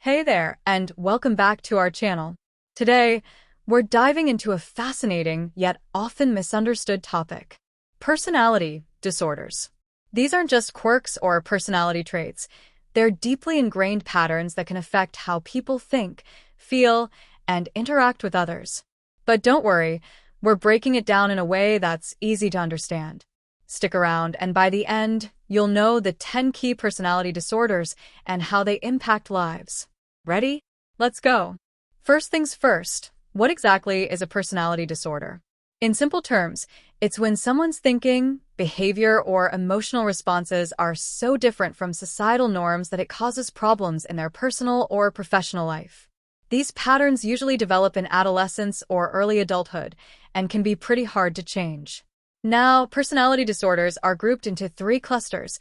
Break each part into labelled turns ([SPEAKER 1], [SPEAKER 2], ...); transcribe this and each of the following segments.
[SPEAKER 1] Hey there, and welcome back to our channel. Today, we're diving into a fascinating yet often misunderstood topic: personality disorders. These aren't just quirks or personality traits. They're deeply ingrained patterns that can affect how people think, feel, and interact with others. But don't worry, we're breaking it down in a way that's easy to understand. Stick around, and by the end, you'll know the 10 key personality disorders and how they impact lives. Ready? Let's go. First things first, what exactly is a personality disorder? In simple terms, it's when someone's thinking, behavior, or emotional responses are so different from societal norms that it causes problems in their personal or professional life. These patterns usually develop in adolescence or early adulthood and can be pretty hard to change. Now, personality disorders are grouped into 3 clusters: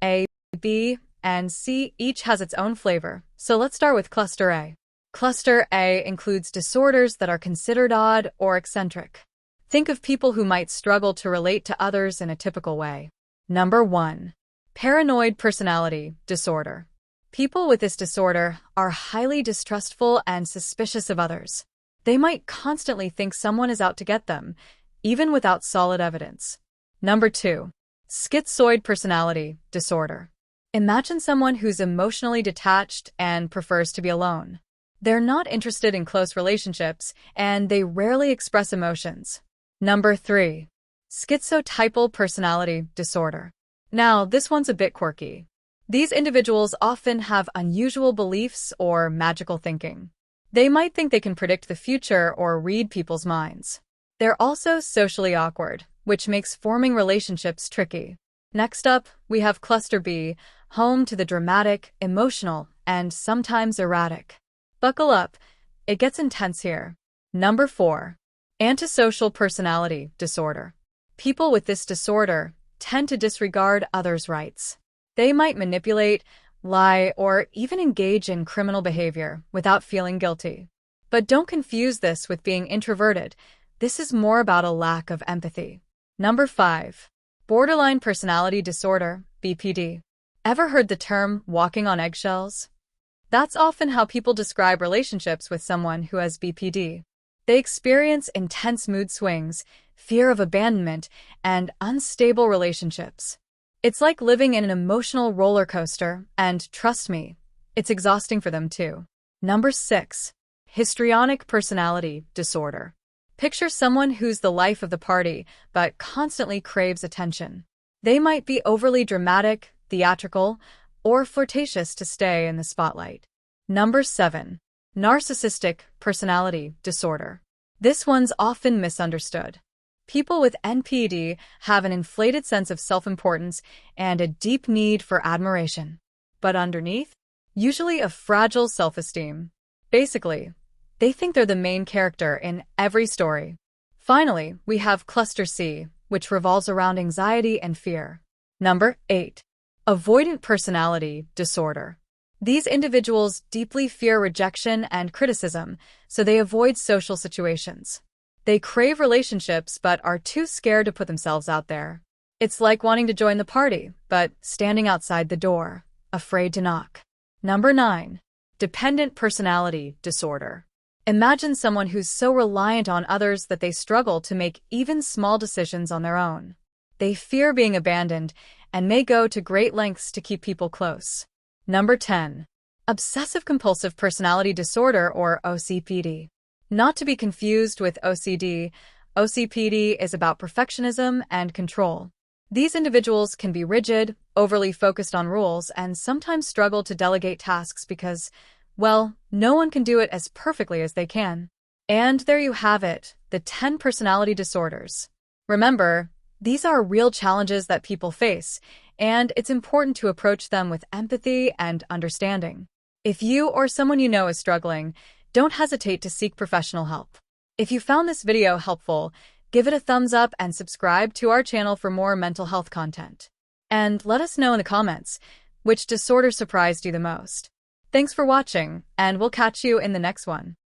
[SPEAKER 1] A, B, and C. Each has its own flavor, so let's start with Cluster A. Cluster A includes disorders that are considered odd or eccentric. Think of people who might struggle to relate to others in a typical way. Number 1. Paranoid personality disorder. People with this disorder are highly distrustful and suspicious of others. They might constantly think someone is out to get them, even without solid evidence. Number 2. Schizoid personality disorder. Imagine someone who's emotionally detached and prefers to be alone. They're not interested in close relationships, and they rarely express emotions. Number 3. Schizotypal personality disorder. Now, this one's a bit quirky. These individuals often have unusual beliefs or magical thinking. They might think they can predict the future or read people's minds. They're also socially awkward, which makes forming relationships tricky. Next up, we have Cluster B, home to the dramatic, emotional, and sometimes erratic. Buckle up, it gets intense here. Number 4. Antisocial personality disorder. People with this disorder tend to disregard others' rights. They might manipulate, lie, or even engage in criminal behavior without feeling guilty. But don't confuse this with being introverted. This is more about a lack of empathy. Number 5. Borderline personality disorder, BPD. Ever heard the term walking on eggshells? That's often how people describe relationships with someone who has BPD. They experience intense mood swings, fear of abandonment, and unstable relationships. It's like living in an emotional roller coaster, and trust me, it's exhausting for them too. Number 6. Histrionic personality disorder. Picture someone who's the life of the party, but constantly craves attention. They might be overly dramatic, theatrical, or flirtatious to stay in the spotlight. Number 7. Narcissistic personality disorder. This one's often misunderstood. People with NPD have an inflated sense of self-importance and a deep need for admiration. But underneath, usually a fragile self-esteem. Basically, they think they're the main character in every story. Finally, we have Cluster C, which revolves around anxiety and fear. Number 8. Avoidant personality disorder. These individuals deeply fear rejection and criticism, so they avoid social situations. They crave relationships but are too scared to put themselves out there. It's like wanting to join the party, but standing outside the door, afraid to knock. Number 9. Dependent personality disorder. Imagine someone who's so reliant on others that they struggle to make even small decisions on their own. They fear being abandoned and may go to great lengths to keep people close. Number 10. Obsessive-Compulsive personality disorder, or OCPD. Not to be confused with OCD, OCPD is about perfectionism and control. These individuals can be rigid, overly focused on rules, and sometimes struggle to delegate tasks because, well, no one can do it as perfectly as they can. And there you have it, the 10 personality disorders. Remember, these are real challenges that people face, and it's important to approach them with empathy and understanding. If you or someone you know is struggling, don't hesitate to seek professional help. If you found this video helpful, give it a thumbs up and subscribe to our channel for more mental health content. And let us know in the comments which disorder surprised you the most. Thanks for watching, and we'll catch you in the next one.